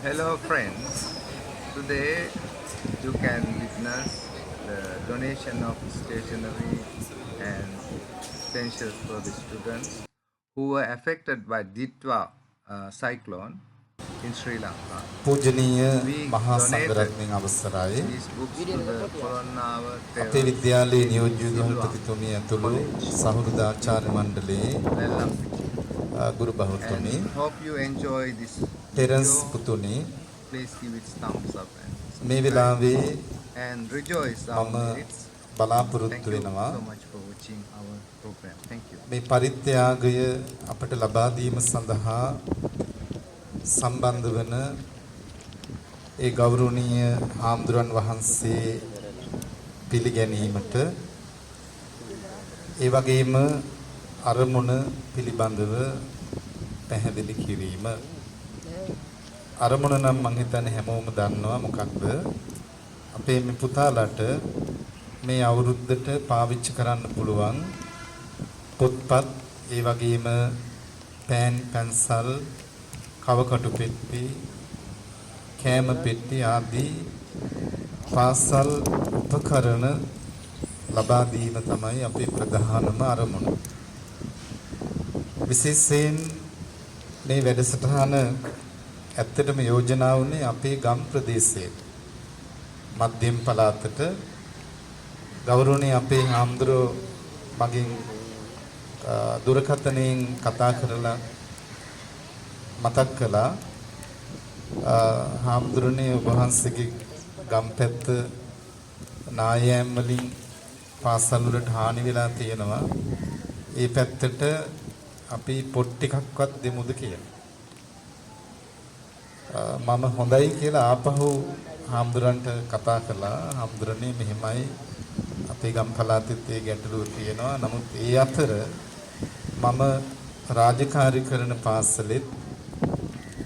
Hello, friends. Today you can witness the donation of stationery and essentials for the students who were affected by Ditwa cyclone in Sri Lanka. පූජනීය We මහා donated සංඝරත්නයන් අවසරයි these books to the Polonnawa අපේ Terrace විද්‍යාලයේ in නියෝජ්‍ය Siloam ගෘහපතිතුමිය ඇතුළු College, සහෘද ආචාර්ය මණ්ඩලයේ Bellampitti. ගුරු බහුතුනි And hope you enjoy this Terrence video. පුතුනි Please give it thumbs up and මේ subscribe වෙලාවේ and rejoice our මම merits. බලාපොරොත්තු Thank you වෙනවා so much for watching our program. Thank you. මේ පරිත්‍යාගය අපට ලබා දීම සඳහා සම්බන්ධ වන ඒ ගෞරවනීය හාමුදුරන් වහන්සේ පිළිගැනීමට ඒ වගේම අරමුණ පිළිබඳව පැහැදිලි කිරීම අරමුණ නම් මම හිතන්නේ හැමෝම දන්නවා මොකක්ද අපේ මේ පුතාලට මේ අවුරුද්දට පාවිච්චි කරන්න පුළුවන් පොත්පත් ඒ වගේම පෑන් පැන්සල් කවකටු පෙට්ටි කෑම පෙට්ටි ආදී පාසල් උපකරණ ලබා දීම තමයි අපේ ප්‍රධානම අරමුණ. විශේෂයෙන් මේ වැඩසටහන ඇත්තටම යෝජනා වුණේ අපේ ගම් ප්‍රදේශයේ මධ්‍යම පළාතට ගෞරවනීය අපේ හාමුදුරුවෝ මගින් දුරකථනයෙන් කතා කරලා මතක් කළා හාමුදුරනේ ඔබ වහන්සේගේ ගම් පැත්ත නායෑම් වලින් පාසල් වලට හානි වෙලා තියෙනවා. ඒ පැත්තට අපි පොත් ටිකක්වත් දෙමුද කියලා. මම හොඳයි කියලා ආපහු හාමුදුරන්ට කතා කළා. හාමුදුරනේ මෙහෙමයි අපේ ගම් පළාතෙත් ඒ ගැටලුව තියෙනවා. නමුත් ඒ අතර මම රාජකාරී කරන පාසලෙත්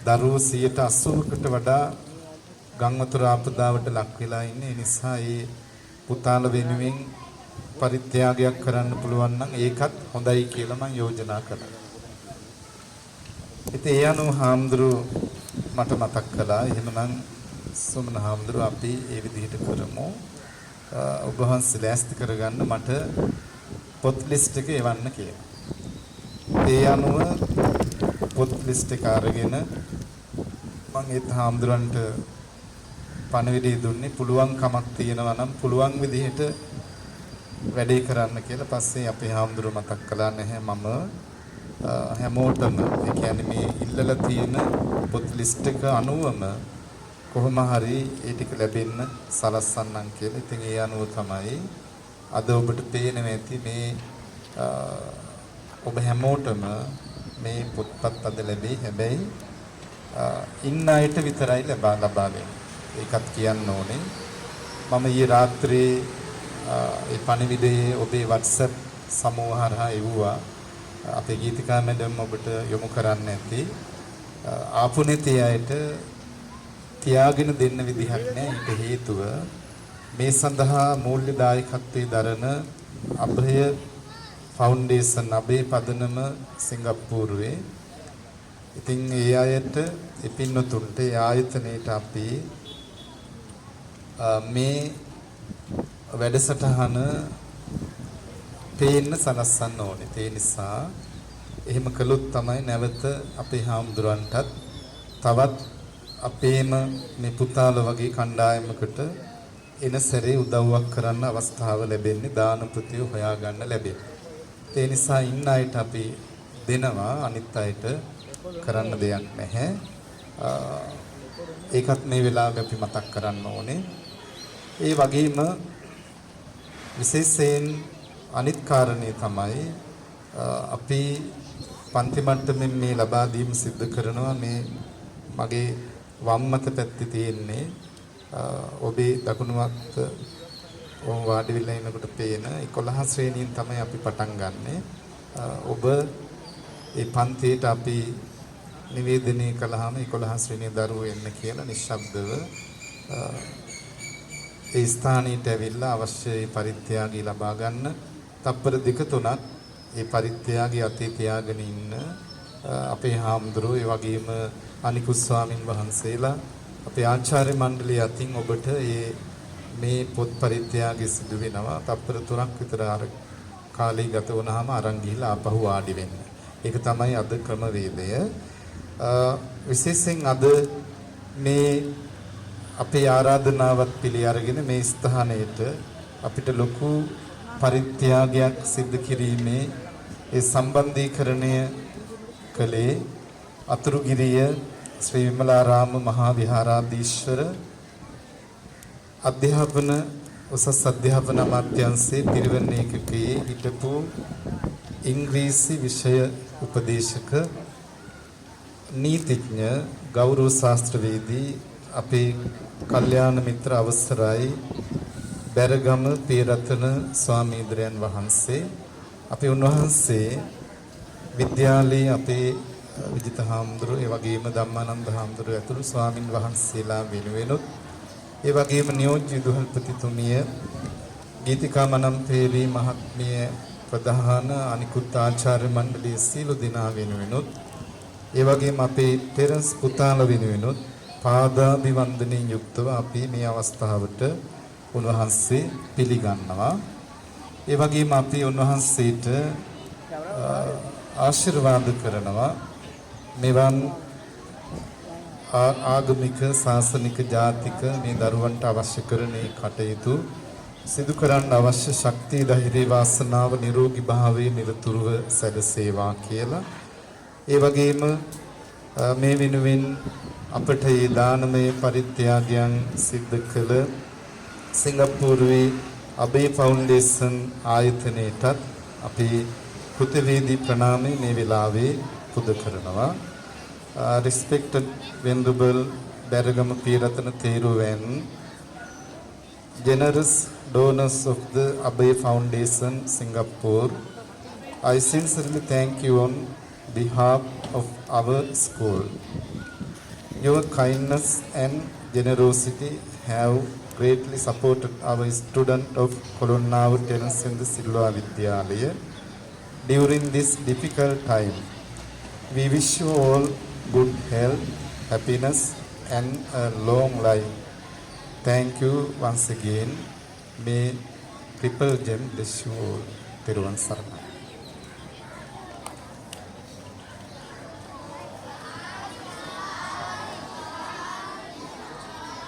දරුවෝ 80%කට වඩා ගම් වතුර ආපදාවට ලක් වෙලා ඉන්නේ. ඒ නිසා ඒ පුතාල වෙනුවෙන් පරිත්‍යාගයක් කරන්න පුළුවන් නම් ඒකත් හොඳයි කියලා මම යෝජනා කළා. ඉතින් ඒ අනුව හාමුදුරුවෝ මට මතක් කළා එහෙමනම් සොමන හාමුදුරුවෝ අපි ඒ විදිහට කරමු. ඔබ වහන්සේ ලෑස්ති කරගන්න මට පොත් ලිස්ට් එක එවන්න කියලා. ඒ අනුව පොත් ලිස්ට් එක අරගෙන මම ඒ හාමුදුරන්ට පණිවිඩය දුන්නේ පුළුවන් කමක් තියෙනවා නම් පුළුවන් විදිහට වැඩේ කරන්න කියලා. පස්සේ අපේ හාමුදුරුවෝ මතක් කළා නැහැ මම හැමෝටම ඒ කියන්නේ මේ ඉල්ලලා තියෙන පොත් ලිස්ට් එක අනුවම කොහොම හරි ඒ ටික ලැබෙන්න සලස්සන්නම් කියලා. ඉතින් ඒ අනුව තමයි අද ඔබට පේනවා ඇති මේ ඔබ හැමෝටම මේ පොත්පත් අද ලැබෙයි. හැබැයි ඉන්න අයට විතරයි ලබා දෙන්නේ. ඒකත් කියන්න ඕනේ. මම ඊයේ රාත්‍රියේ ඒ පණිවිඩයේ ඔබේ WhatsApp සමූහ හරහා එවුවා. අපේ ගීතිකා මැඩම් ඔබට යොමු කරන්න ඇති. ආපු නැති අයට තියාගෙන දෙන්න විදිහක් නැහැ. ඊට හේතුව මේ සඳහා මූල්‍ය දායකත්වයේ දරන අභය ෆවුන්ඩේෂන් අභය පදනම සිංගප්පූරුවේ. ඉතින් ඒ අයට පින්නතුන්ට ඒ ආයතනයේට අපි මේ වැඩසටහන පේන්න සලස්සන්න ඕනේ. ඒ නිසා එහෙම කළොත් තමයි නැවත අපේ හාමුදුරන්ටත් තවත් අපේම මේ පුතාල වගේ කණ්ඩායමකට එන සැරේ උදව්වක් කරන්න අවස්ථාව ලැබෙන්නේ දානපතිය හොයාගන්න ලැබෙන්නේ. ඒ නිසා ඉන්න අයට අපි දෙනවා අනිත් අයට කරන්න දෙයක් නැහැ. ඒකත් මේ වෙලාවේ අපි මතක් කරන්න ඕනේ. ඒ වගේම විශේෂයෙන් අනිත් කාරණේ තමයි අපි පන්ති මට්ටමින් මේ ලබා දීම සිදු කරනවා. මේ මගේ වම් මත පැත්තේ තියෙන්නේ ඔබේ දකුණු අත වාඩි වෙලා ඉනකොට පේන 11 ශ්‍රේණියෙන් තමයි අපි පටන් ගන්නෙ. ඔබ ඒ පන්තියට අපි නිවේදනය කළාම 11 ශ්‍රේණිය දරුවෝ එන්න කියලා නිශ්ශබ්දව ඒ ස්ථානයට ඇවිල්ලා අවශ්‍ය පරිත්‍යාගය ලබා ගන්න. තප්පර දෙක තුනක් ඒ පරිත්‍යාගය අතේ තියාගෙන ඉන්න අපේ හාමුදුරුවෝ ඒ වගේම අනිකුත් ස්වාමින් වහන්සේලා අපේ ආචාර්ය මණ්ඩලය අතින් ඔබට මේ පොත් පරිත්‍යාගය සිදු වෙනවා. තප්පර 3ක් විතර කාලය ගත වුණාම අරන් ගිහිල්ලා ආපහු වාඩි වෙන්න. ඒක තමයි අද ක්‍රමවේදය. විශේෂයෙන් අද මේ අපේ ආරාධනාවත් පිළි අරගෙන මේ ස්ථානයේට අපිට ලොකු පරිත්‍යාගයක් සිදු කිරීමේ ඒ සම්බන්ධීකරණය කළේ අතුරුගිරිය ශ්‍රී විමලාරාම මහා විහාරාධීශවර අධ්‍යාපන උසස් අධ්‍යාපන අමාත්‍යාංශයේ පිරිවෙන් ඒකකයේ හිටපු ඉංග්‍රීසි විෂය උපදේශක නීතිඥ ගෞරව ශාස්ත්‍රවේදී අපේ කල්යාණ මිත්‍ර අවසරයි බැරගම පේරතන ස්වාමීන්ද්‍රයන් වහන්සේ අපේ උන්වහන්සේ විද්‍යාලයේ අපේ විජිත හාමුදුරුවෝ ඒ වගේම ධම්මානන්ද හාමුදුරුවෝ ඇතුළු ස්වාමින් වහන්සේලා වෙනුවෙනුත් ඒ වගේම නියෝජ්‍ය විදුහල්පතිතුමිය ගීතිකා මනම්පේරි මහත්මිය ප්‍රධාන අනිකුත් ආචාර්ය මණ්ඩලයේ සීල දිනා වෙනුවෙනුත් ඒ වගේම අපේ පෙරන්ස් පුතාලා වෙනුවෙනුත් පාදාභිවන්දනයෙන් යුක්තව අපි මේ අවස්ථාවට උන්වහන්සේ පිළිගන්නවා. ඒ වගේම අපි උන්වහන්සේට ආශිර්වාද කරනවා මෙවන් ආගමික ශාසනික ජාතික මේ දරුවන්ට අවශ්‍ය කරන මේ කටයුතු සිදු කරන්න අවශ්‍ය ශක්තිය ධෛර්ය වාසනාව නිරෝගී භාවයේ නිරතුරුව සැලසේවා කියලා. ඒ වගේම මේ වෙනුවෙන් අපට මේ දානමය පරිත්‍යාගයන් සිද්ධ කළ සිංගප්පූරුවේ අබේ ෆවුන්ඩේෂන් ආයතනයටත් අපි කෘතවේදී ප්‍රණාමය මේ වෙලාවේ පුද කරනවා. Respected Venerable Beragama Piratana Theru and generous donors of the Abhay Foundation Singapore, I sincerely thank you on behalf of our school. Your kindness and generosity have greatly supported our student of Kolonnavu Terensindu Silva Vidyalaya during this difficult time. We wish you all good health, happiness and a long life. Thank you once again. May Triple Gem bless you all. Thiruvan Saranai.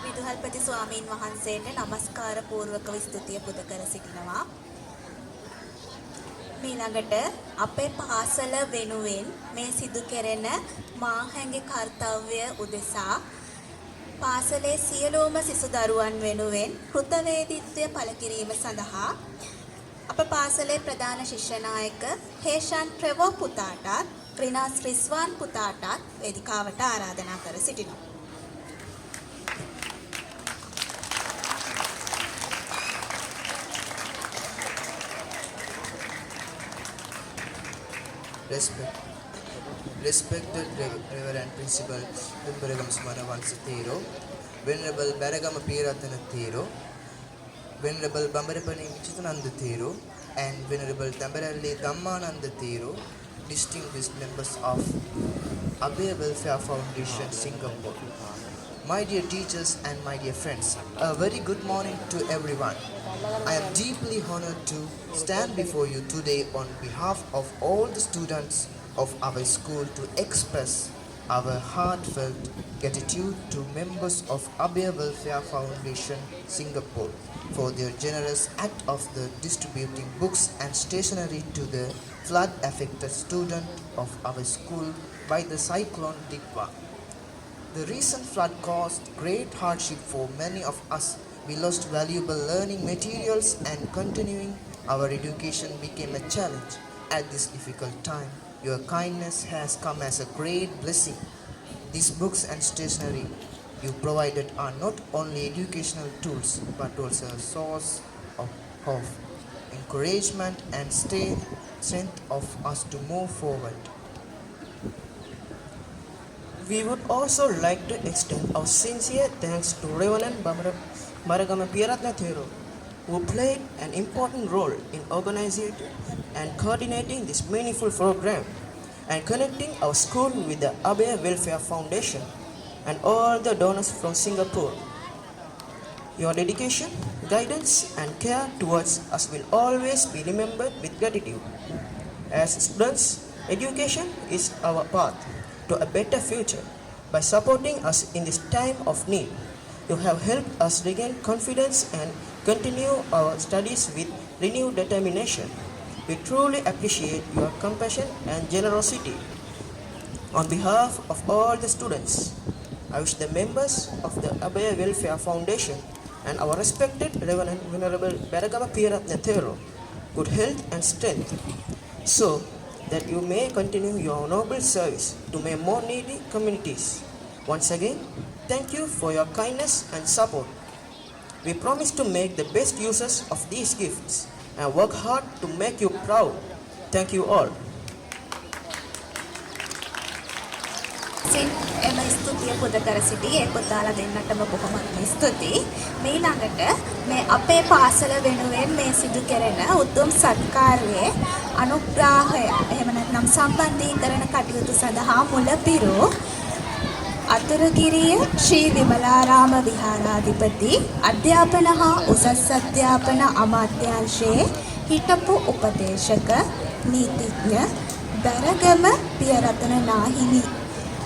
විදුහල්පති ස්වාමීන් වහන්සේට নমස්කාර පූර්වකව ස්තුතිය පුද කර සිටිනවා. ඊළඟට අපේ පාසල වෙනුවෙන් මේ සිදු කෙරෙන මාහැඟි කාර්යය උදෙසා පාසලේ සියලුම සිසු දරුවන් වෙනුවෙන් කෘතවේදීත්වය පළ කිරීම සඳහා අප පාසලේ ප්‍රධාන ශිෂ්‍ය නායක හේෂාන් ට්‍රෙවෝ පුතාටත් රිනාස් රිස්වාන් පුතාටත් වේදිකාවට ආරාධනා කර සිටිනවා. Respected Reverend Principal Beragama Smaravansa Thero, Venerable Beragama Piratana Thero, Venerable Bambarapani Vichitananda Thero, and Venerable Tambaralli Dhammananda Thero, distinguished members of Abhay Welfare Foundation Singapore. My dear teachers and my dear friends, a very good morning to everyone. I am deeply honored to stand before you today on behalf of all the students of our school to express our heartfelt gratitude to members of Abhay Welfare Foundation Singapore for their generous act of the distributing books and stationery to the flood affected students of our school by the cyclone Dikwa. The recent flood caused great hardship for many of us. We lost valuable learning materials and continuing our education became a challenge. At this difficult time, your kindness has come as a great blessing. These books and stationery you provided are not only educational tools but also a source of hope, encouragement and strength of us to move forward. We would also like to extend our sincere thanks to Reverend Beragama Piratana Thero, who played an important role in organizing and coordinating this meaningful program. and connecting our school with the Abaya Welfare Foundation and all the donors from Singapore. Your dedication, guidance, and care towards us will always be remembered with gratitude. As students, education is our path to a better future. By supporting us in this time of need, you have helped us regain confidence and continue our studies with renewed determination. We truly appreciate your compassion and generosity. On behalf of all the students, I wish the members of the Abaya Welfare Foundation and our respected Reverend Venerable Beragama Piyaratne Thero good health and strength, so that you may continue your noble service to make more needy communities. Once again, thank you for your kindness and support. We promise to make the best uses of these gifts and work hard to make you proud. Thank you all. එම ස්තුතිය පුද කර සිටි ඒ පුතාලා දෙන්නටම බොහොමත්ම ස්තුතියි. මීළඟට මේ අපේ පාසල වෙනුවෙන් මේ සිදු කෙරෙන උතුම් සත්කාරයේ අනුග්‍රහය එහෙම නැත්නම් සම්බන්ධීකරණ කටයුතු සඳහා මුලපිරු අතුරුගිරිය ශ්‍රී විමලාරාම විහාරාධිපති අධ්‍යාපන හා උසස් අධ්‍යාපන අමාත්‍යාංශයේ හිටපු උපදේශක නීතිඥ බරගම පියරතන නාහිමි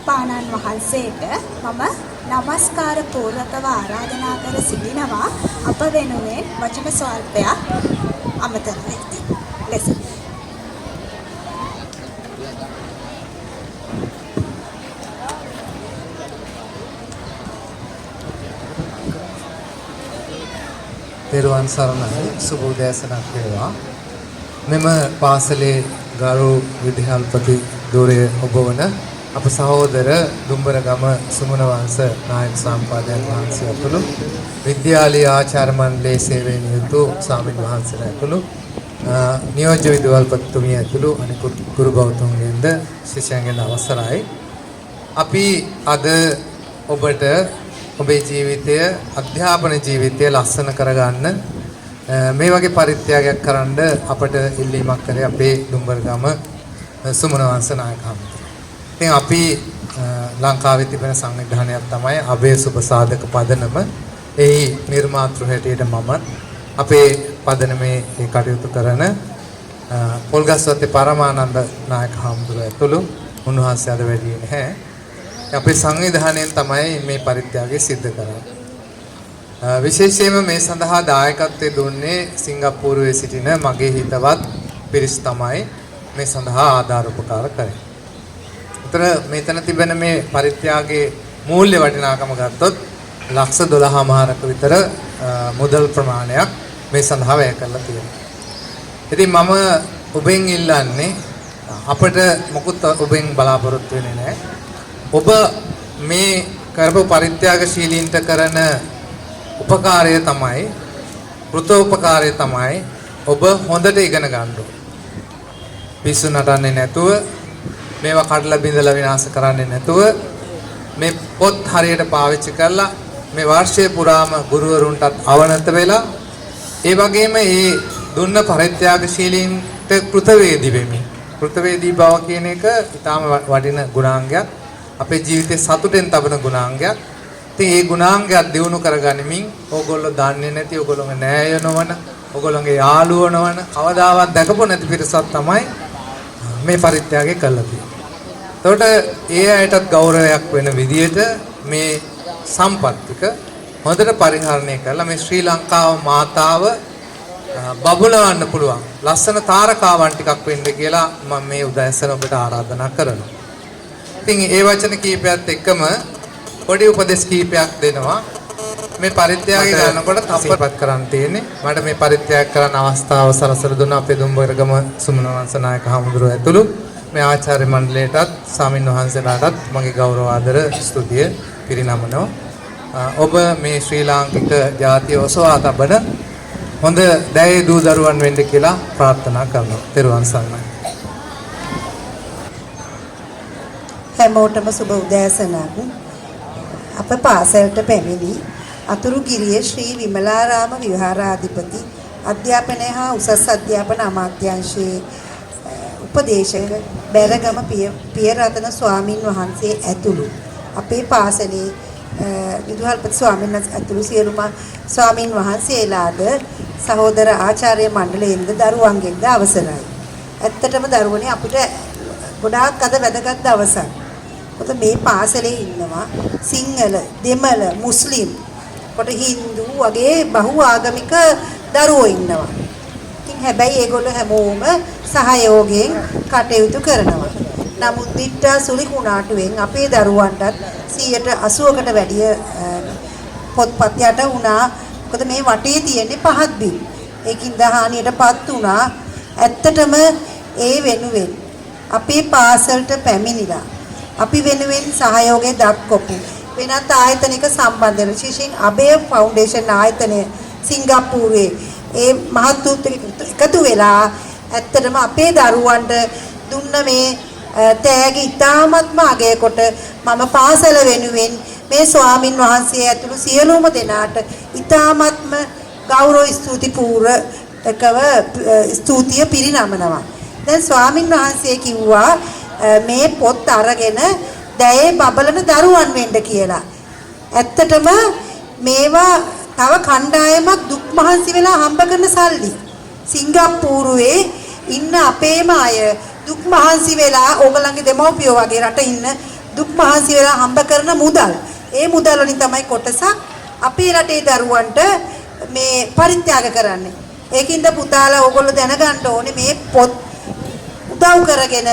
පාණන් වහන්සේට මම නමස්කාර පූර්වකව ආරාධනා කර සිටිනවා අප වෙනුවෙන් වචන ස්වල්පයක් අමතක වෙති ලෙස. තෙරුවන් සරණයි සුබ උදෑසනක් වේවා. මෙම පාසලේ ගරු විද්‍යාල්පති ධූරයේ ඔබ වන අප සහෝදර දුම්බරගම සුමන වංශ නායක සම්පාදකයන් වහන්සේ ඇතුළු විද්‍යාලීය ආචාර්ය මණ්ඩලයේ සේවයෙන් යුතු ස්වාමීන් වහන්සේලා ඇතුළු නියෝජ්‍ය විද්‍යාල්පතිතුමිය ඇතුළු අනිකුත් ගුරු ගෞතමයන්ද ශිෂ්‍යයන්ගෙන් අවසරයි. අපි අද ඔබට ඔබේ ජීවිතය අධ්‍යාපන ජීවිතය ලස්සන කරගන්න මේ වගේ පරිත්‍යාගයක් කරන්න අපට ඉල්ලීමක් කරේ අපේ දුම්බරගම සුමන වංශ නායක හමුදුරුවෝ. ඉතින් අපි ලංකාවේ තිබෙන සංවිධානයක් තමයි අබේ සුබ සාධක පදනම. එහි නිර්මාතෘ හැටියට මම අපේ පදනමේ ඒ කටයුතු කරන පොල්ගස්වත්තේ පරමානන්ද නායක හමුදුරුවෝ ඇතුළු උන්වහන්සේ අද වැඩි නැහැ. අපේ සංවිධානයෙන් තමයි මේ පරිත්‍යාගය සිද්ධ කරන්නේ. විශේෂයෙන්ම මේ සඳහා දායකත්වයේ දුන්නේ සිංගප්පූරුවේ සිටින මගේ හිතවත් පිරිස් තමයි මේ සඳහා ආධාර උපකාර කරේ. උතර මෙතන තිබෙන මේ පරිත්‍යාගයේ මූල්‍ය වටිනාකම ගත්තොත් ලක්ෂ 12මාරක විතර මුදල් ප්‍රමාණයක් මේ සඳහා වැය කරලා තියෙනවා. ඉතින් මම ඔබෙන් ඉල්ලන්නේ අපිට මොකුත් ඔබෙන් බලාපොරොත්තු වෙන්නේ නැහැ. ඔබ මේ කරපු පරිත්‍යාගශීලීන්ට කරන උපකාරය තමයි කෘතෝපකාරය තමයි ඔබ හොඳට ඉගෙන ගන්න ඕනේ. පිස්සු නටන්නේ නැතුව මේවා කඩලා බිඳලා විනාශ කරන්නේ නැතුව මේ පොත් හරියට පාවිච්චි කරලා මේ වර්ෂය පුරාම ගුරුවරුන්ටත් අවනත වෙලා ඒ වගේම මේ දුන්න පරිත්‍යාගශීලීන්ට කෘතවේදී වෙමින් කෘතවේදී බව කියන එක ඊටාම වටින ගුණාංගයක්. අපේ ජීවිතේ සතුටෙන් තබන ගුණාංගයක්. ඉතින් මේ ගුණාංගයක් දිනු කරගනිමින් ඕගොල්ලෝ දන්නේ නැති ඕගොල්ලෝගේ නෑය නොවන ඕගොල්ලෝගේ යාළුවෝ නොවන කවදාවත් දැකපො නැති පිරිසක් තමයි මේ පරිත්‍යාගය කළා තියෙන්නේ. එතකොට ඒ අයටත් ගෞරවයක් වෙන විදිහට මේ සම්පත් ටික හොඳට පරිහරණය කරලා මේ ශ්‍රී ලංකාව මාතාව බබුලවන්න පුළුවන් ලස්සන තාරකාවන් ටිකක් වෙන්න කියලා මම මේ උදෑසන ඔබට ආරාධනා කරනවා. ඉතින් ඒ වචන කීපයත් එක්කම පොඩි උපදෙස් කීපයක් දෙනවා. මේ පරිත්‍යාගය ගන්නකොට තප්පපත් කරන්න තියෙන්නේ. මට මේ පරිත්‍යාග කරන්න අවස්ථාව සලසලා දුන්න අපේ දුම්බරගම සුමන වංශ නායක හමුදුරුවෝ ඇතුළු මේ ආචාර්ය මණ්ඩලයටත් ස්වාමින් වහන්සේලාටත් මගේ ගෞරව ආදර ස්තුතිය පිරිනමනවා. ඔබ මේ ශ්‍රී ලාංකික ජාතිය ඔසවා තබන හොඳ දැයේ දූ දරුවන් වෙන්න කියලා ප්‍රාර්ථනා කරනවා. ත්වන් සරණයි. හැමෝටම සුබ උදෑසනක්. අප පාසලට පැමිණි අතුරුගිරිය ශ්‍රී විමලාරාම විහාරාධිපති අධ්‍යාපනය හා උසස් අධ්‍යාපන අමාත්‍යාංශයේ උපදේශක බැරගම පියරතන ස්වාමින් වහන්සේ ඇතුළු අපේ පාසලේ විදුහල්පති ස්වාමීන් වහන්සේ ඇතුළු සියලුම ස්වාමින් වහන්සේලාද සහෝදර ආචාර්ය මණ්ඩලයෙන්ද දරුවන්ගෙන්ද අවසරයි. ඇත්තටම දරුවනේ අපිට ගොඩාක් අද වැදගත් දවසක්. මොකද මේ පාසලේ ඉන්නවා සිංහල, දෙමළ, මුස්ලිම්, කොට හින්දු වගේ බහු ආගමික දරුවෝ ඉන්නවා. ඉතින් හැබැයි ඒගොල්ලෝ හැමෝම සහයෝගයෙන් කටයුතු කරනවා. නමුත් දිට්ඨා සුලි කුණාටුවෙන් අපේ දරුවන්ටත් 80%කට වැඩිය පොත්පත් යට වුණා. මොකද මේ වටේ තියෙන්නේ පහත් බිම්. ඒකින් දහානියටපත් වුණා. ඇත්තටම ඒ වෙනුවෙන් අපේ පාසලට පැමිණිලා අපි වෙනුවෙන් සහයෝගය දක්වපු වෙනත් ආයතනික සම්බන්ධ විශේෂයෙන් අබේ ෆවුන්ඩේෂන් ආයතනය සිංගප්පූරුවේ ඒ මහත්තුත් එකතු වෙලා ඇත්තටම අපේ දරුවන්ට දුන්න මේ තෑගි ඉතාමත්ම අගය කොට මම පාසල වෙනුවෙන් මේ ස්වාමින් වහන්සේ ඇතුළු සියලුම දෙනාට ඉතාමත්ම ගෞරව ස්තුතිපූර්වකව ස්තුතිය පිරිනමනවා. දැන් ස්වාමින් වහන්සේ කිව්වා මේ පොත් අරගෙන දැයේ බබලන දරුවන් වෙන්න කියලා. ඇත්තටම මේවා තව කණ්ඩායමක් දුක් මහන්සි වෙලා හම්බ කරන සල්ලි. සිංගප්පූරුවේ ඉන්න අපේම අය දුක් මහන්සි වෙලා ඕගලන්ගේ දෙමව්පියෝ වගේ රට ඉන්න දුක් මහන්සි වෙලා හම්බ කරන මුදල්. ඒ මුදල් වලින් තමයි කොටසක් අපේ රටේ දරුවන්ට මේ පරිත්‍යාග කරන්නේ. ඒකින්ද පුතාලා ඕගොල්ලෝ දැනගන්න ඕනේ මේ පොත් උදව් කරගෙන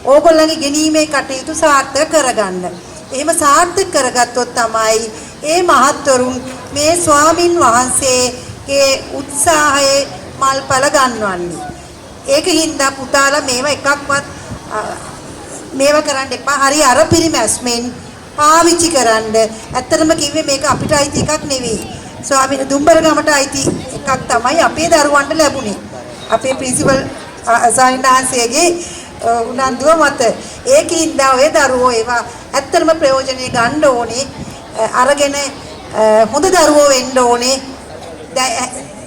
ඕගොල්ලන්ගේ ගෙනීමේ කටයුතු සාර්ථක කරගන්න. එහෙම සාර්ථක කරගත්තොත් තමයි ඒ මහත්වරුන් මේ ස්වාමින් වහන්සේගේ උත්සාහයේ මල්පල ගන්නවන්නේ. ඒකින්ද පුතාලා මේව එකක්වත් මේව කරන්න එපා. හරි අර පිරිමැස්මෙන් පාවිච්චි කරන්න. ඇත්තටම කිව්වේ මේක අපිට අයිති එකක් නෙවෙයි. ස්වාමීන් දුම්බරගමට අයිති එකක් තමයි අපේ දරුවන්ට ලැබුණේ. අපේ ප්‍රින්සිපල් සාහිණාංශයේ උනන්දුව මත. ඒකින්ද ඔය දරුවෝ ඒවා ඇත්තටම ප්‍රයෝජනෙ ගන්න ඕනේ. අරගෙන හොඳ දරුවෝ වෙන්න ඕනේ.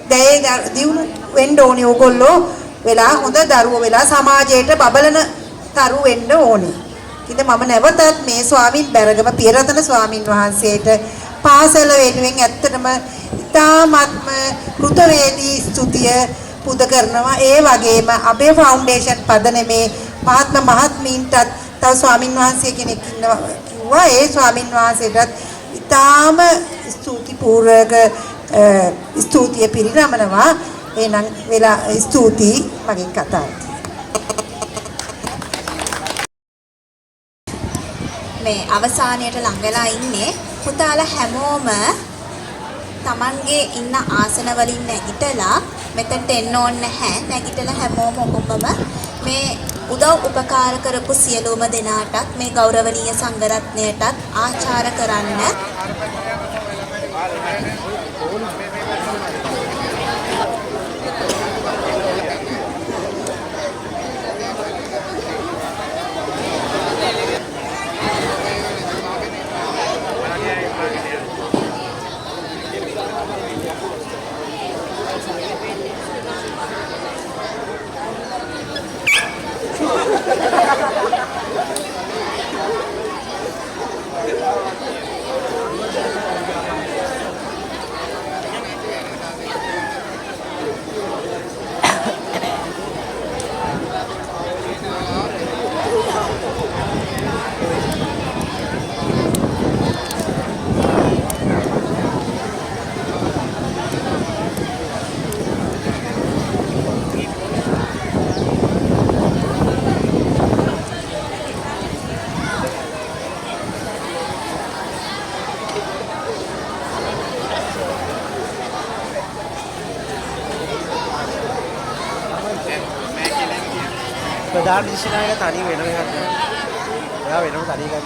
දැයේ දියුණු වෙන්න ඕනේ ඕගොල්ලෝ වෙලා හොඳ දරුවෝ වෙලා සමාජයට බබලන තරු වෙන්න ඕනේ. ඉතින් මම නැවතත් මේ ස්වාමින් බැරගම පියරතන ස්වාමින් වහන්සේට පාසල වෙනුවෙන් ඇත්තටම ඉතාමත්ම කෘතවේදී ස්තුතිය පුද කරනවා. ඒ වගේම අබේ ෆවුන්ඩේෂන් පදනමේ මහත්මීන්ටත් තව ස්වාමින් වහන්සේ කෙනෙක් ඉන්නවා කිව්වා. ඒ ස්වාමින් වහන්සේටත් ඉතාම ස්තුතිපූර්වක ස්තුතිය පිරිනමනවා. එහෙනම් වෙලා ස්තුතියි මගේ කතාවට. මේ අවසානයට ළඟ වෙලා ඉන්නේ පුතාලා හැමෝම Tamanගේ ඉන්න ආසන වලින් නැගිටලා මෙතනට එන්න ඕනේ නැහැ. නැගිටලා හැමෝම ඔබම මේ උදව් උපකාර කරපු සියලුම දෙනාටත් මේ ගෞරවනීය සංඝරත්නයටත් ආචාර කරන්න. ප්‍රධාන දිශනායක තනි වෙනම එකක් ගන්න. ඔයා වෙනම තනි ගන්න.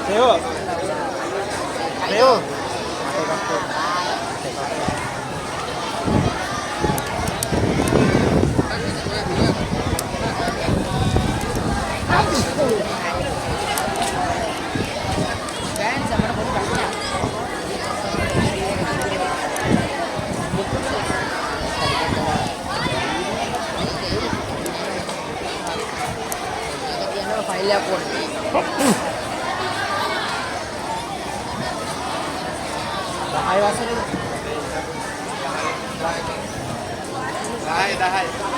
Theo. Theo. 10 වසරේද? 10.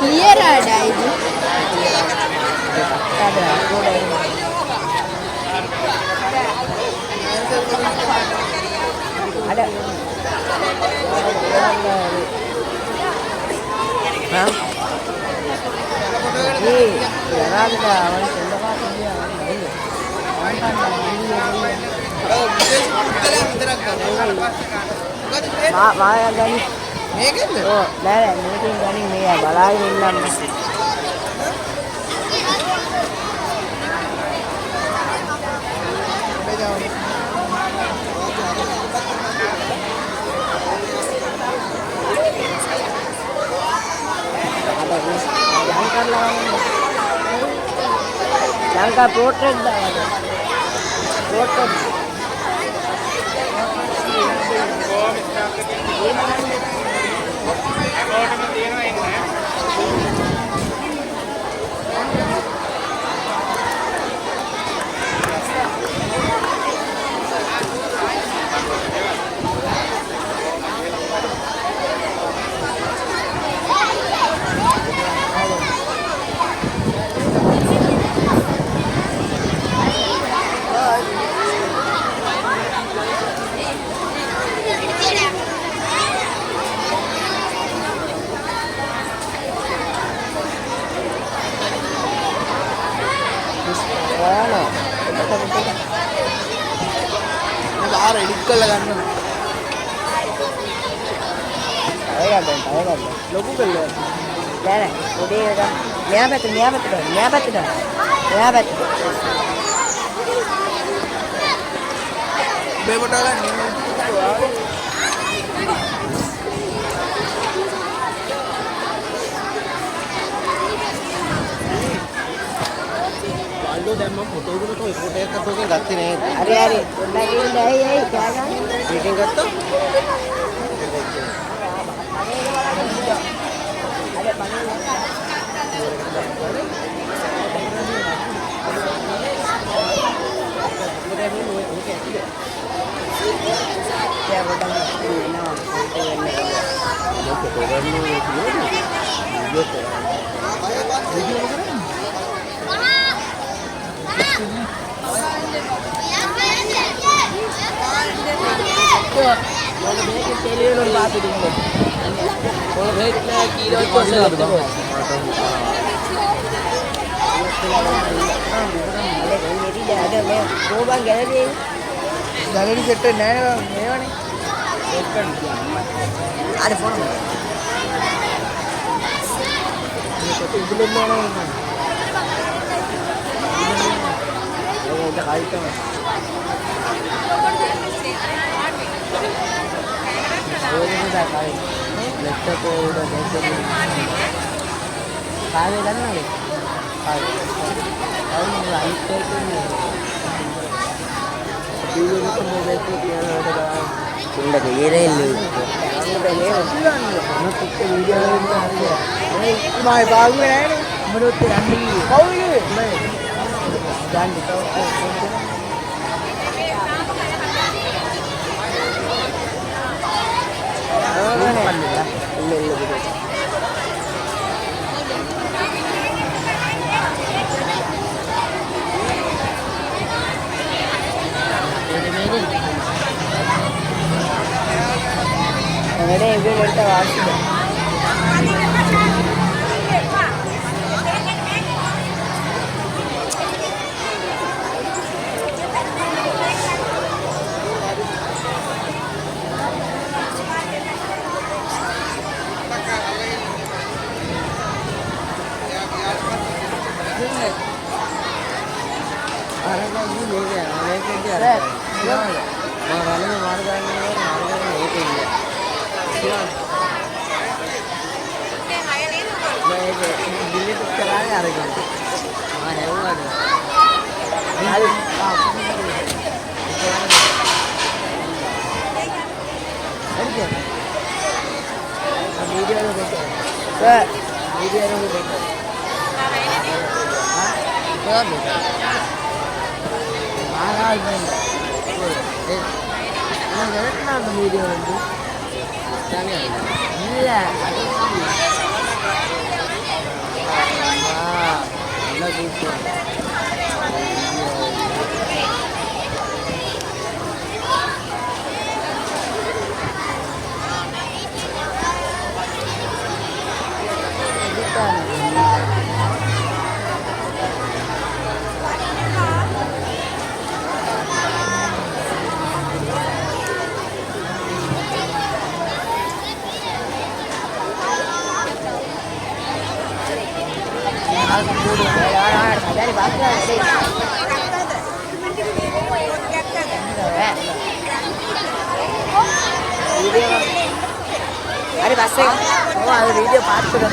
Clear ada itu. Ada. Ada. Hah? මේකද? ඔව් නෑ මේකෙන් ගනින් මේ බලාගෙන ඉන්නම්. Langkah portrait dah. Portrait. ආර එඩිට් කරලා ගන්න. ලොකු කළා. නෑ පොඩි එක මෙයා පැත්තට. මේ කොට ගන්න. අල්ලෝ දැන් මම ෆොටෝ එකකට ඔය ෆොටෝ එකක් ඔකෙන් ගත්තේ නෑ. හරි පොඩ්ඩක් ඉන්න ඇයි කෑගන්න. මේකෙන් ගත්තා. Gallery set නෑ මේවනේ. අර ෆෝන් එක. මේක ඉබ්ලෙන්න ඕනේ. ඒක හයි තමයි. ඕකද තමයි. ලැප්ටොප් උඩ දැක්කේ. කාලේ ගන්නවද? කාලේ. අවුරුදු 5 එකනේ. දීවික මොබයිල් කියනකට ගාන උණ්ඩ දෙයරෙල්ලු. මොකක්ද වීඩියෝ එකක් හරියට. මේ මම බාගුවේ නෑනේ. මොනොත් යන්නේ. කවුද? මම. දැන් වැඩේ ඉවෙලට වාසිද. හරි පස්සේ ඔය වීඩියෝ පාත් කරලා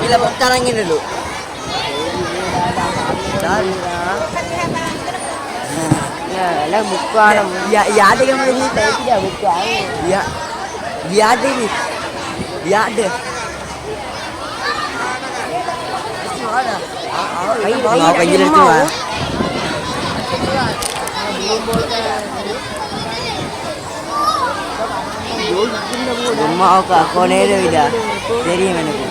ඉල පොත් අරන් ඉන්නලු لا مقارنة يعد كم يجي تأكيد يا مقارنة يعد يعد ما بيجي لتوا அம்மா கொனையில விடா தெரியும் எனக்கு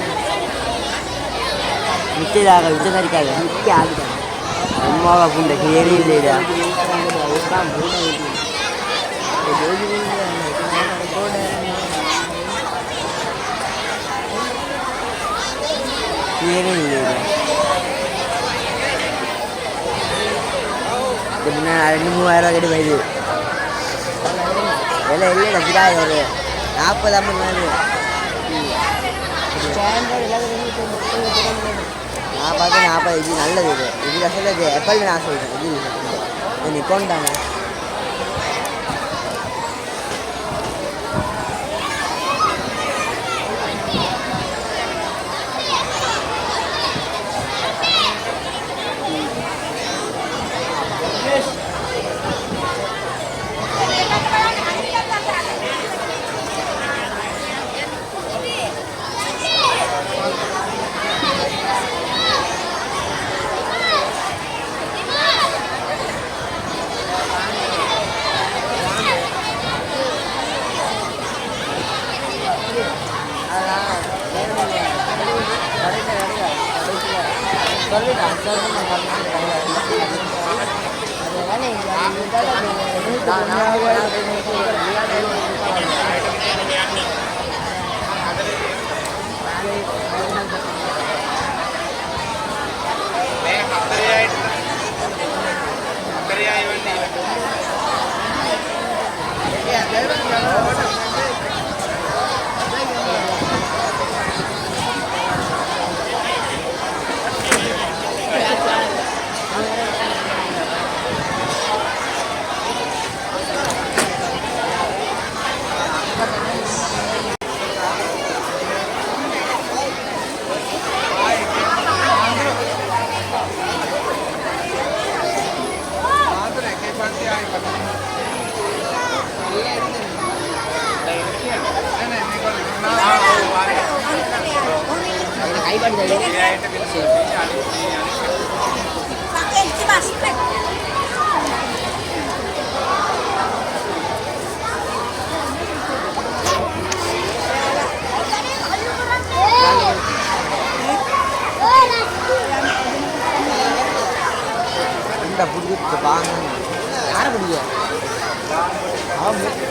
மிச்சதாக மிச்சதறிக்காக மிக்க ஆகுது அம்மாவை புண்ட கேரி இல்லைடா கேரி இல்லைடா நான் 2,000-3,000 கட்டி போயிது எல்லாம் இல்லைடா கிடாது ஒரு 40 நாள் நான் பார்த்து 40 இது நல்லது இது அசல் இது எப்பல் நான் சொல்கிறேன் இது நிக்கோன் தானே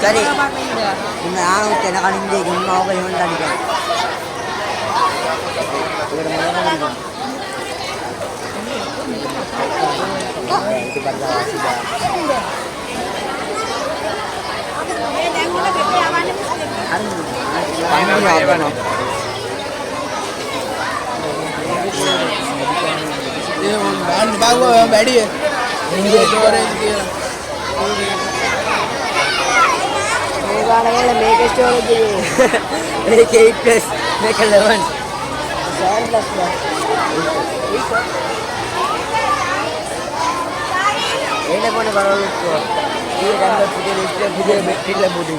சரி நானும் எனக்கு அணிந்து உண்மாவை இவன் அடிக்கிறேன் ගන්න බාගුවා වැඩි ඉන්නේ ස්ටෝරේජ් කියලා මේ ගාන වල මේක ස්ටෝරේජ් මේක 8 plus මේක 11 7 plus එනේ පොනේ බලන්න ये रंग पुजे इसलिए पुजे बैटरी ले बोली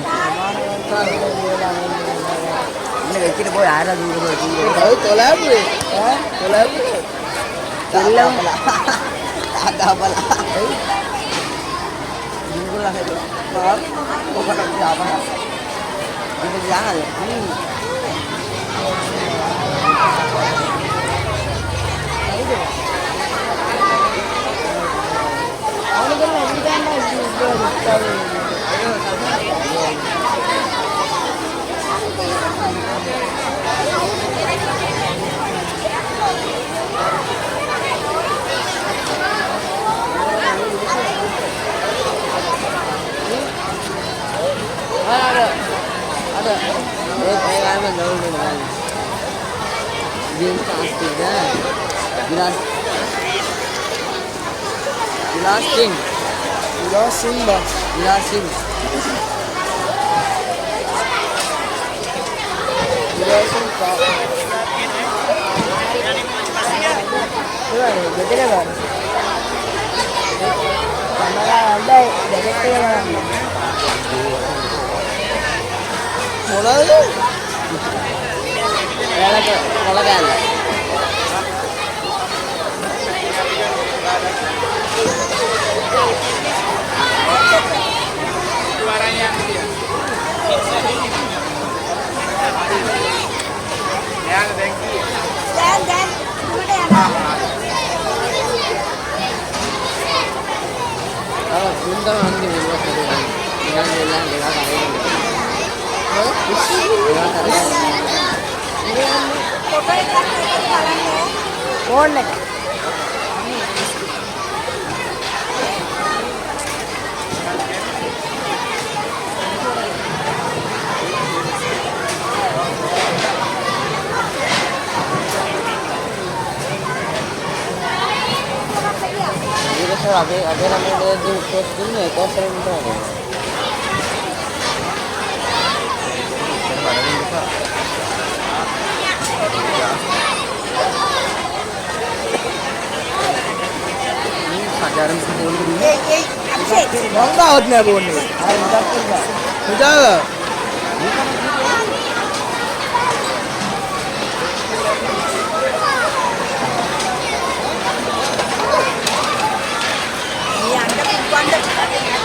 मैंने वेची ने बोल आया दूर में ඔය තොලෑපුවේ තොලෑපුවේ Telam ada bala dulu lah itu baru kok kata siapa ini jangan ada kayak apa dulu game pasti dah jelas lasting bah lasting betul kan kamera ada detektif මොනවද කොළ කෑල්ල फोन में सर अभी अगर हमें जो टेस्ट दिन में कौन सा मिनट हो गया ගංගාවත් නෑ බෝන්නේ උදාව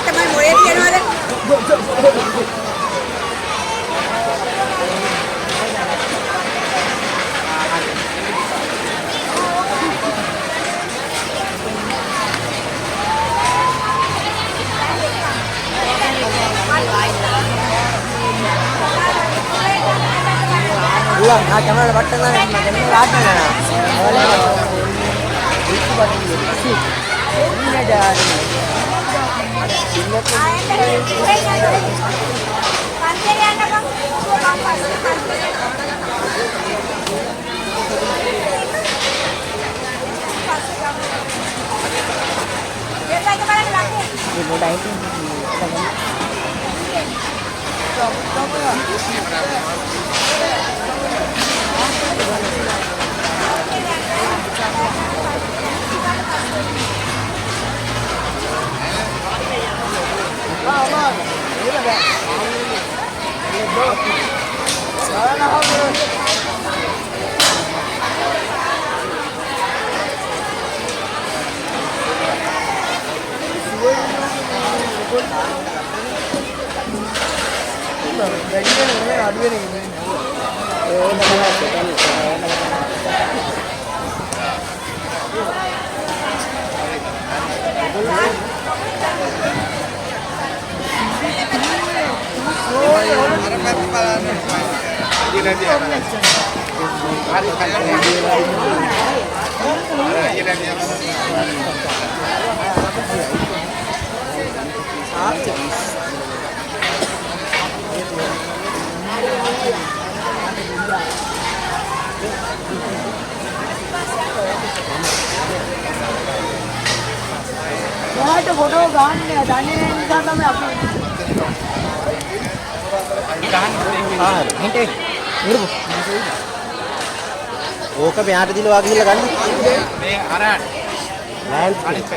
තමයි මොලේ තියනවද ulang kamera button lah macam ni ada lah itu button ini ada එයාට ෆොටෝ ගන්න දන්නේ නැහැ නිසා තමයි අපි හිටේ ඉරුපු ඕක මෙයාට දිනවා ගිහිල්ලා ගන්න මේ අර අනිත්